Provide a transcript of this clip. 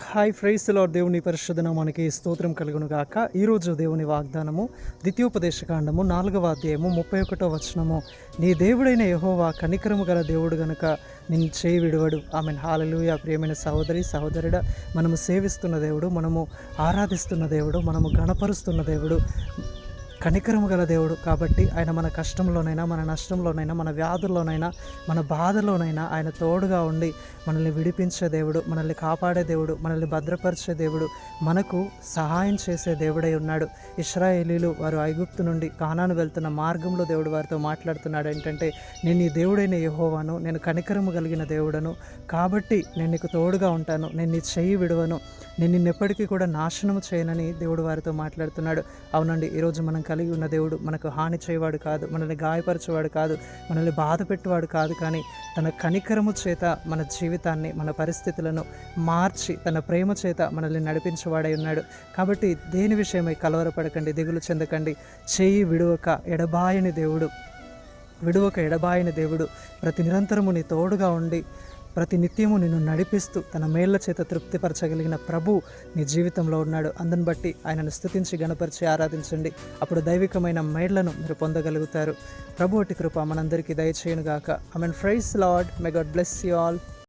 Hi praise the lord. దేవుని పరిశుద్ధ నామానికి స్తోత్రం కలుగును గాక. ఈరోజు దేవుని వాగ్దానము ద్వితీయోపదేశకాండము 4వ అధ్యాయము 31వ వచనము. నీ దేవుడైన యెహోవా కనికరము గల దేవుడు గనుక నిన్ను చేయి విడువడు. ఆమెన్. హల్లెలూయా. ప్రియమైన సహోదరి సహోదరుడా, మనము సేవిస్తున్న దేవుడు, మనము ఆరాధిస్తున్న దేవుడు, మనము గణపరుస్తున్న దేవుడు కనికరము గల దేవుడు. కాబట్టి ఆయన మన కష్టంలోనైనా, మన నష్టంలోనైనా, మన వ్యాధుల్లోనైనా, మన బాధలోనైనా ఆయన తోడుగా ఉండి మనల్ని విడిపించే దేవుడు, మనల్ని కాపాడే దేవుడు, మనల్ని భద్రపరిచే దేవుడు, మనకు సహాయం చేసే దేవుడై ఉన్నాడు. ఇశ్రాయేలీలు వారు ఐగుప్తు నుండి కానాను వెళ్తున్న మార్గంలో దేవుడు వారితో మాట్లాడుతున్నాడు. ఏంటంటే, నేను నీ దేవుడైన యెహోవాను, నేను కనికరము కలిగిన దేవుడను, కాబట్టి నేను నీకు తోడుగా ఉంటాను, నేను నీ చెయ్యి విడువను, నేను నిన్నెప్పటికీ కూడా నాశనము చేయనని దేవుడు వారితో మాట్లాడుతున్నాడు. అవునండి, ఈరోజు మనం కలిగి ఉన్న దేవుడు మనకు హాని చేయవాడు కాదు, మనల్ని గాయపరచేవాడు కాదు, మనల్ని బాధ పెట్టేవాడు కాదు. కానీ తన కనికరము చేత మన జీవితాన్ని, మన పరిస్థితులను మార్చి తన ప్రేమ చేత మనల్ని నడిపించేవాడై ఉన్నాడు. కాబట్టి దేని విషయమై కలవరపడకండి, దిగులు చెందకండి. చెయ్యి విడువక ఎడబాయని దేవుడు ప్రతి నిరంతరము నీ తోడుగా ఉండి ప్రతి నిత్యము నిన్ను నడిపిస్తూ తన మేళ్ల చేత తృప్తిపరచగలిగిన ప్రభు నీ జీవితంలో ఉన్నాడు. అందుని బట్టి ఆయనను స్తుతించి గణపరిచి ఆరాధించండి. అప్పుడు దైవికమైన మేళ్లను మీరు పొందగలుగుతారు. ప్రభు అటి కృప మనందరికీ దయచేయును గాక. Amen. Praise the Lord. May God bless you all.